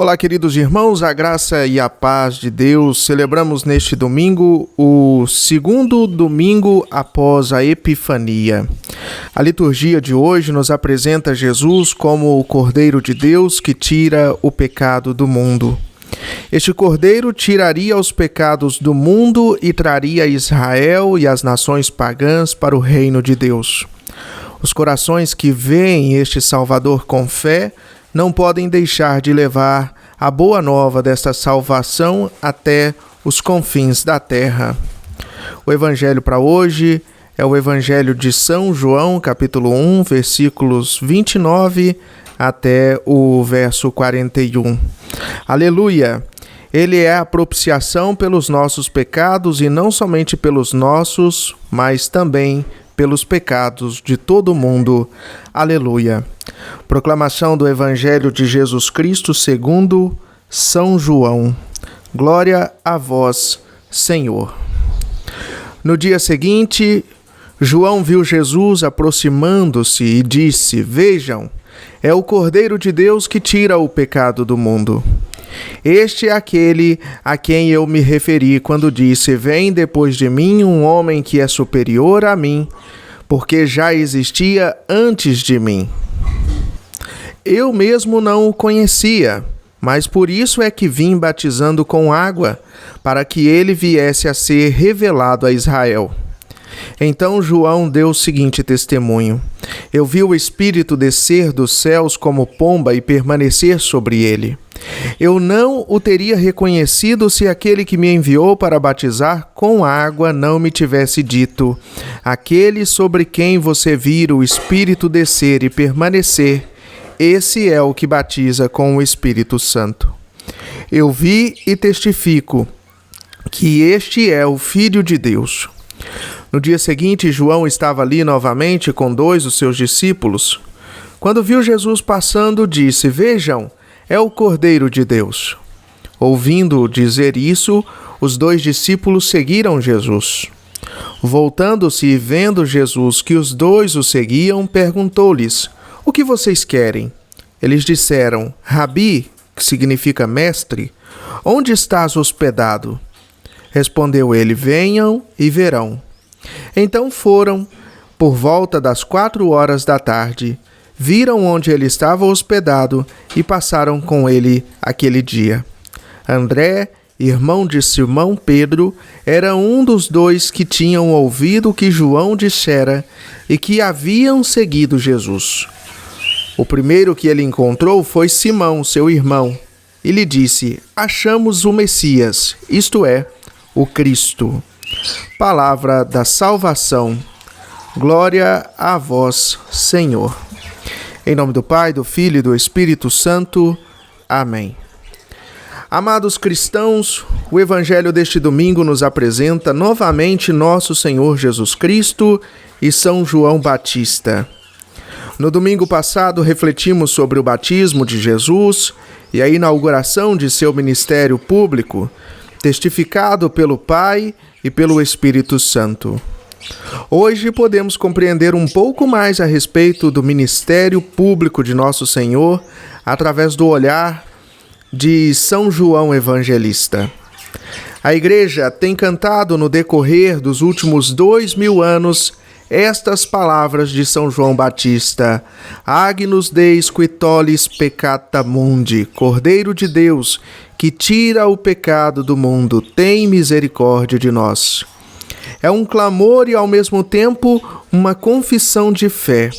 Olá, queridos irmãos, a graça e a paz de Deus. Celebramos neste domingo o segundo domingo após a Epifania. A liturgia de hoje nos apresenta Jesus como o Cordeiro de Deus que tira o pecado do mundo. Este Cordeiro tiraria os pecados do mundo e traria Israel e as nações pagãs para o reino de Deus. Os corações que veem este Salvador com fé não podem deixar de levar a boa nova desta salvação até os confins da terra. O evangelho para hoje é o evangelho de São João, capítulo 1, versículos 29 até o verso 41. Aleluia! Ele é a propiciação pelos nossos pecados e não somente pelos nossos, mas também pelos pecados de todo o mundo. Aleluia! Proclamação do Evangelho de Jesus Cristo segundo São João. Glória a vós, Senhor. No dia seguinte, João viu Jesus aproximando-se e disse: Vejam, é o Cordeiro de Deus que tira o pecado do mundo. Este é aquele a quem eu me referi quando disse: Vem depois de mim um homem que é superior a mim, porque já existia antes de mim. Eu mesmo não o conhecia, mas por isso é que vim batizando com água, para que ele viesse a ser revelado a Israel. Então João deu o seguinte testemunho: Eu vi o Espírito descer dos céus como pomba e permanecer sobre ele. Eu não o teria reconhecido se aquele que me enviou para batizar com água não me tivesse dito: Aquele sobre quem você vira o Espírito descer e permanecer, esse é o que batiza com o Espírito Santo. Eu vi e testifico que este é o Filho de Deus. No dia seguinte, João estava ali novamente com dois dos seus discípulos. Quando viu Jesus passando, disse: Vejam, é o Cordeiro de Deus. Ouvindo dizer isso, os dois discípulos seguiram Jesus. Voltando-se e vendo Jesus que os dois o seguiam, perguntou-lhes: O que vocês querem? Eles disseram: Rabi, que significa mestre, onde estás hospedado? Respondeu ele: Venham e verão. Então foram, por volta das 4 da tarde, viram onde ele estava hospedado e passaram com ele aquele dia. André, irmão de Simão Pedro, era um dos dois que tinham ouvido o que João dissera e que haviam seguido Jesus. O primeiro que ele encontrou foi Simão, seu irmão, e lhe disse: Achamos o Messias, isto é, o Cristo. Palavra da salvação. Glória a vós, Senhor. Em nome do Pai, do Filho e do Espírito Santo. Amém. Amados cristãos, o Evangelho deste domingo nos apresenta novamente nosso Senhor Jesus Cristo e São João Batista. No domingo passado, refletimos sobre o batismo de Jesus e a inauguração de seu ministério público, testificado pelo Pai e pelo Espírito Santo. Hoje podemos compreender um pouco mais a respeito do ministério público de Nosso Senhor através do olhar de São João Evangelista. A Igreja tem cantado no decorrer dos últimos 2000 anos estas palavras de São João Batista: Agnus Deis qui tollis peccata mundi, Cordeiro de Deus, que tira o pecado do mundo, tem misericórdia de nós. É um clamor e, ao mesmo tempo, uma confissão de fé.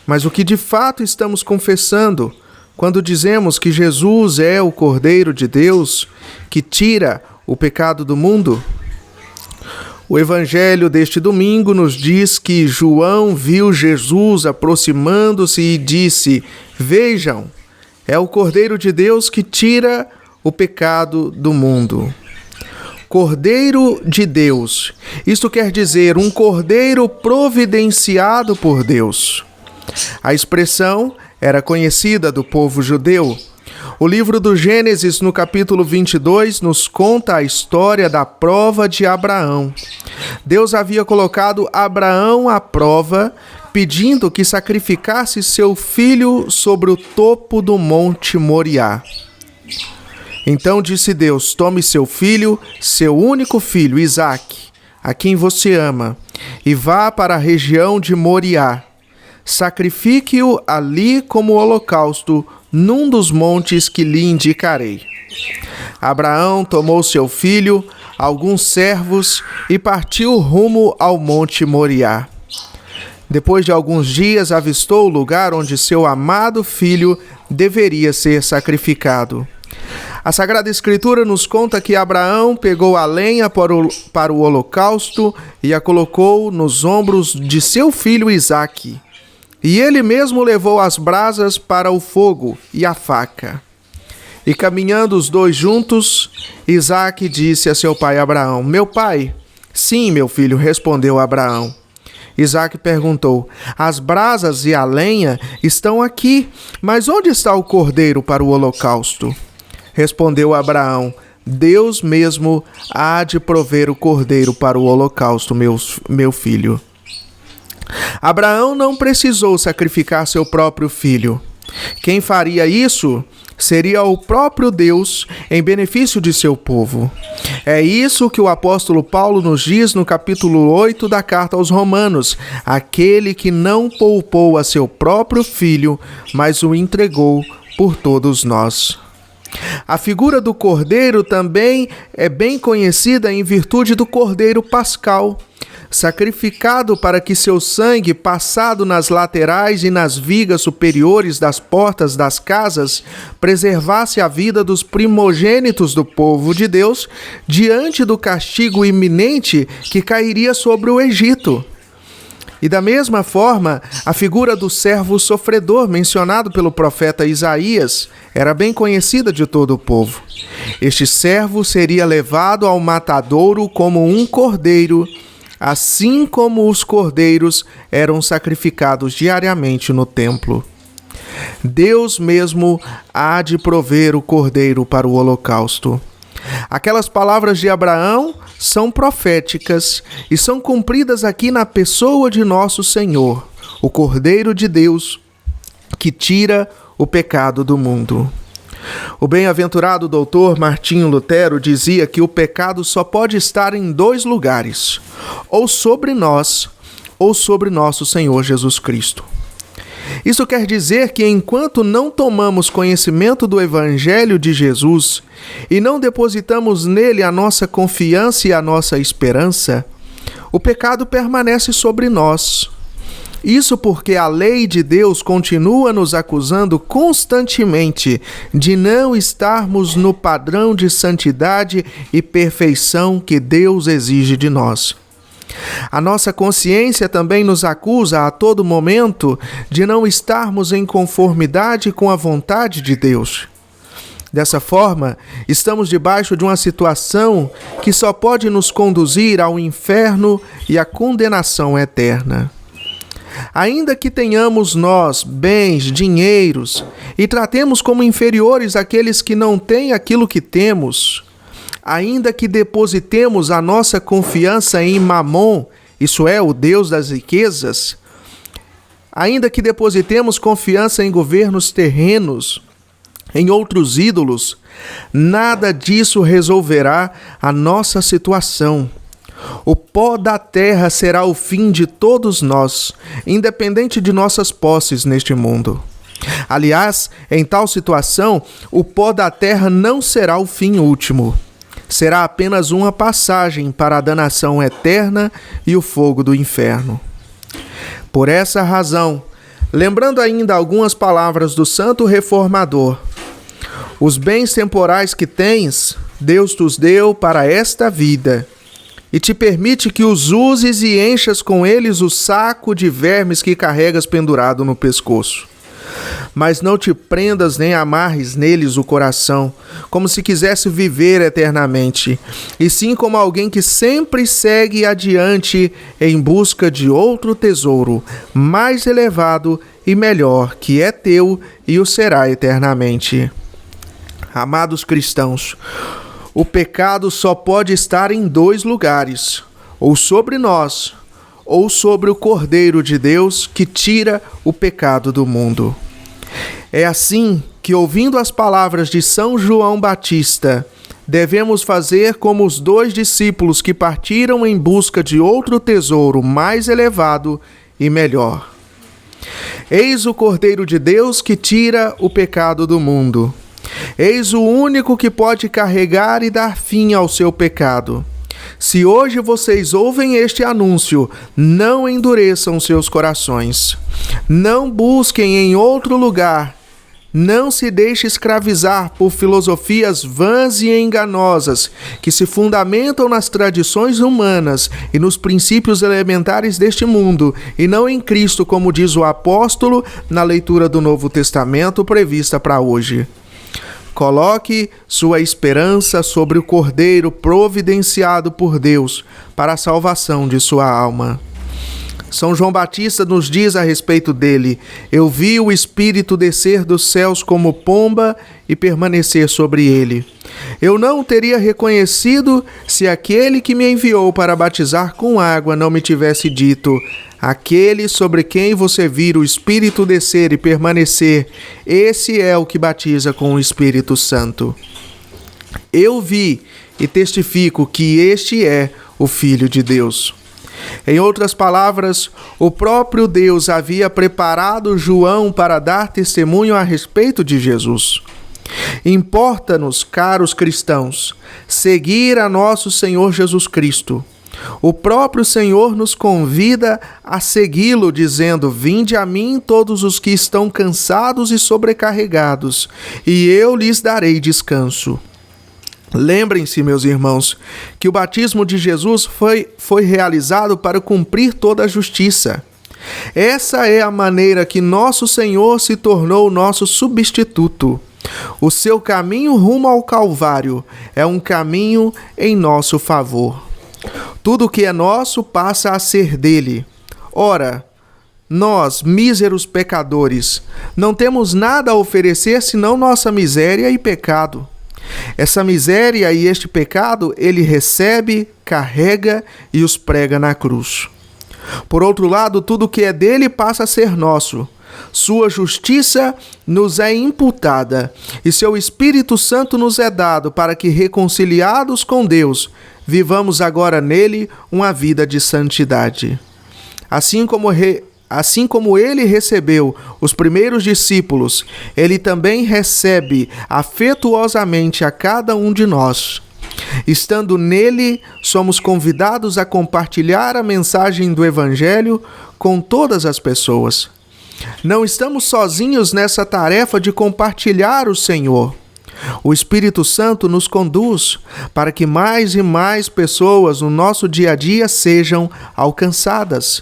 Mas o que de fato estamos confessando quando dizemos que Jesus é o Cordeiro de Deus que tira o pecado do mundo? O Evangelho deste domingo nos diz que João viu Jesus aproximando-se e disse: Vejam, é o Cordeiro de Deus que tira o pecado do mundo. Cordeiro de Deus. Isto quer dizer um cordeiro providenciado por Deus. A expressão era conhecida do povo judeu. O livro do Gênesis, no capítulo 22, nos conta a história da prova de Abraão. Deus havia colocado Abraão à prova, pedindo que sacrificasse seu filho sobre o topo do Monte Moriá. Então disse Deus: tome seu filho, seu único filho, Isaque, a quem você ama, e vá para a região de Moriá. Sacrifique-o ali como holocausto, num dos montes que lhe indicarei. Abraão tomou seu filho, alguns servos, e partiu rumo ao monte Moriá. Depois de alguns dias, avistou o lugar onde seu amado filho deveria ser sacrificado. A Sagrada Escritura nos conta que Abraão pegou a lenha para o holocausto e a colocou nos ombros de seu filho Isaque. E ele mesmo levou as brasas para o fogo e a faca. E caminhando os dois juntos, Isaque disse a seu pai Abraão: meu pai? Sim, meu filho, respondeu Abraão. Isaque perguntou: as brasas e a lenha estão aqui, mas onde está o cordeiro para o holocausto? Respondeu Abraão: Deus mesmo há de prover o cordeiro para o holocausto, meu filho. Abraão não precisou sacrificar seu próprio filho. Quem faria isso seria o próprio Deus em benefício de seu povo. É isso que o apóstolo Paulo nos diz no capítulo 8 da carta aos Romanos: aquele que não poupou a seu próprio filho, mas o entregou por todos nós. A figura do cordeiro também é bem conhecida em virtude do cordeiro pascal, sacrificado para que seu sangue, passado nas laterais e nas vigas superiores das portas das casas, preservasse a vida dos primogênitos do povo de Deus diante do castigo iminente que cairia sobre o Egito. E da mesma forma, a figura do servo sofredor mencionado pelo profeta Isaías era bem conhecida de todo o povo. Este servo seria levado ao matadouro como um cordeiro, assim como os cordeiros eram sacrificados diariamente no templo. Deus mesmo há de prover o cordeiro para o holocausto. Aquelas palavras de Abraão são proféticas e são cumpridas aqui na pessoa de nosso Senhor, o Cordeiro de Deus, que tira o pecado do mundo. O bem-aventurado doutor Martinho Lutero dizia que o pecado só pode estar em dois lugares: ou sobre nós, ou sobre nosso Senhor Jesus Cristo. Isso quer dizer que enquanto não tomamos conhecimento do Evangelho de Jesus e não depositamos nele a nossa confiança e a nossa esperança, o pecado permanece sobre nós. Isso porque a lei de Deus continua nos acusando constantemente de não estarmos no padrão de santidade e perfeição que Deus exige de nós. A nossa consciência também nos acusa a todo momento de não estarmos em conformidade com a vontade de Deus. Dessa forma, estamos debaixo de uma situação que só pode nos conduzir ao inferno e à condenação eterna. Ainda que tenhamos nós bens, dinheiros, e tratemos como inferiores aqueles que não têm aquilo que temos, ainda que depositemos a nossa confiança em Mamon, isso é, o Deus das riquezas, ainda que depositemos confiança em governos terrenos, em outros ídolos, nada disso resolverá a nossa situação. O pó da terra será o fim de todos nós, independente de nossas posses neste mundo. Aliás, em tal situação, o pó da terra não será o fim último. Será apenas uma passagem para a danação eterna e o fogo do inferno. Por essa razão, lembrando ainda algumas palavras do Santo Reformador: os bens temporais que tens, Deus te os deu para esta vida, e te permite que os uses e enchas com eles o saco de vermes que carregas pendurado no pescoço. Mas não te prendas nem amarres neles o coração, como se quisesse viver eternamente, e sim como alguém que sempre segue adiante em busca de outro tesouro, mais elevado e melhor, que é teu e o será eternamente. Amados cristãos, o pecado só pode estar em dois lugares: ou sobre nós, ou sobre o Cordeiro de Deus que tira o pecado do mundo. É assim que, ouvindo as palavras de São João Batista, devemos fazer como os 2 discípulos que partiram em busca de outro tesouro mais elevado e melhor. Eis o Cordeiro de Deus que tira o pecado do mundo. Eis o único que pode carregar e dar fim ao seu pecado. Se hoje vocês ouvem este anúncio, não endureçam seus corações. Não busquem em outro lugar. Não se deixe escravizar por filosofias vãs e enganosas que se fundamentam nas tradições humanas e nos princípios elementares deste mundo, e não em Cristo, como diz o apóstolo na leitura do Novo Testamento prevista para hoje. Coloque sua esperança sobre o Cordeiro providenciado por Deus para a salvação de sua alma. São João Batista nos diz a respeito dele: eu vi o Espírito descer dos céus como pomba e permanecer sobre ele. Eu não o teria reconhecido se aquele que me enviou para batizar com água não me tivesse dito: aquele sobre quem você vir o Espírito descer e permanecer, esse é o que batiza com o Espírito Santo. Eu vi e testifico que este é o Filho de Deus. Em outras palavras, o próprio Deus havia preparado João para dar testemunho a respeito de Jesus. Importa-nos, caros cristãos, seguir a nosso Senhor Jesus Cristo. O próprio Senhor nos convida a segui-lo, dizendo: vinde a mim todos os que estão cansados e sobrecarregados, e eu lhes darei descanso. Lembrem-se, meus irmãos, que o batismo de Jesus foi realizado para cumprir toda a justiça. Essa é a maneira que nosso Senhor se tornou nosso substituto. O seu caminho rumo ao Calvário é um caminho em nosso favor. Tudo que é nosso passa a ser dele. Ora, nós, míseros pecadores, não temos nada a oferecer senão nossa miséria e pecado. Essa miséria e este pecado ele recebe, carrega e os prega na cruz. Por outro lado, tudo que é dele passa a ser nosso. Sua justiça nos é imputada e seu Espírito Santo nos é dado para que, reconciliados com Deus, vivamos agora nele uma vida de santidade. Assim como ele recebeu os primeiros discípulos, ele também recebe afetuosamente a cada um de nós. Estando nele, somos convidados a compartilhar a mensagem do Evangelho com todas as pessoas. Não estamos sozinhos nessa tarefa de compartilhar o Senhor. O Espírito Santo nos conduz para que mais e mais pessoas no nosso dia a dia sejam alcançadas.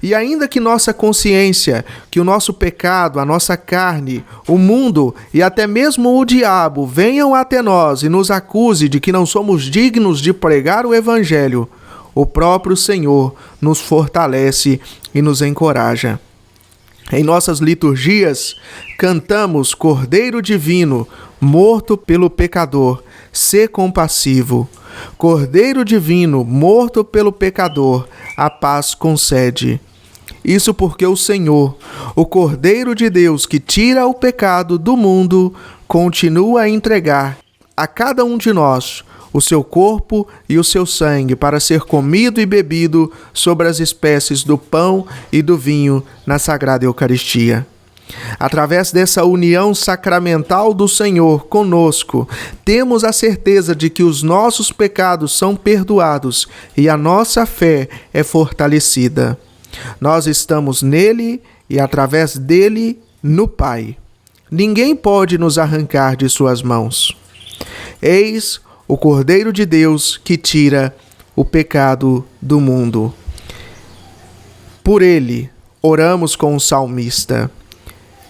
E ainda que nossa consciência, que o nosso pecado, a nossa carne, o mundo e até mesmo o diabo venham até nós e nos acuse de que não somos dignos de pregar o Evangelho, o próprio Senhor nos fortalece e nos encoraja. Em nossas liturgias, cantamos: Cordeiro Divino, morto pelo pecador, sê compassivo. Cordeiro Divino, morto pelo pecador, a paz concede. Isso porque o Senhor, o Cordeiro de Deus que tira o pecado do mundo, continua a entregar a cada um de nós o seu corpo e o seu sangue para ser comido e bebido sobre as espécies do pão e do vinho na Sagrada Eucaristia. Através dessa união sacramental do Senhor conosco, temos a certeza de que os nossos pecados são perdoados e a nossa fé é fortalecida. Nós estamos nele e através dele no Pai. Ninguém pode nos arrancar de suas mãos. Eis o Cordeiro de Deus que tira o pecado do mundo. Por ele, oramos com o salmista.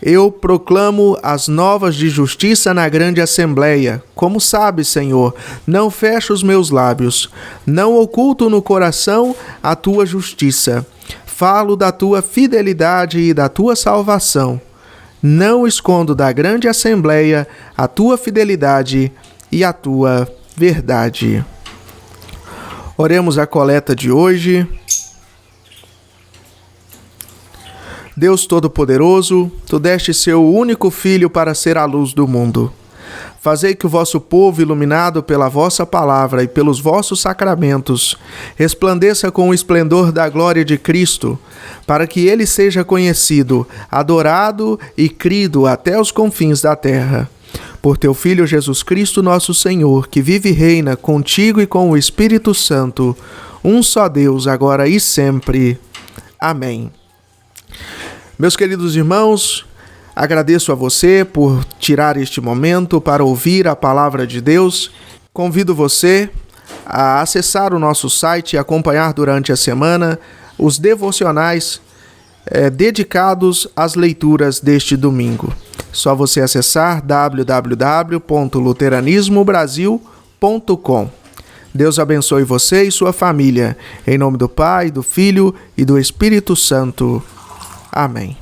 Eu proclamo as novas de justiça na grande assembleia. Como sabes, Senhor, não fecho os meus lábios, não oculto no coração a tua justiça. Falo da tua fidelidade e da tua salvação. Não escondo da grande assembleia a tua fidelidade e a tua verdade. Oremos a coleta de hoje. Deus Todo-Poderoso, tu deste seu único Filho para ser a luz do mundo. Fazei que o vosso povo, iluminado pela vossa palavra e pelos vossos sacramentos, resplandeça com o esplendor da glória de Cristo, para que ele seja conhecido, adorado e crido até os confins da terra. Por teu Filho Jesus Cristo, nosso Senhor, que vive e reina contigo e com o Espírito Santo, um só Deus, agora e sempre. Amém. Meus queridos irmãos, agradeço a você por tirar este momento para ouvir a palavra de Deus. Convido você a acessar o nosso site e acompanhar durante a semana os devocionais dedicados às leituras deste domingo. Só você acessar www.luteranismobrasil.com. Deus abençoe você e sua família. Em nome do Pai, do Filho e do Espírito Santo. Amém.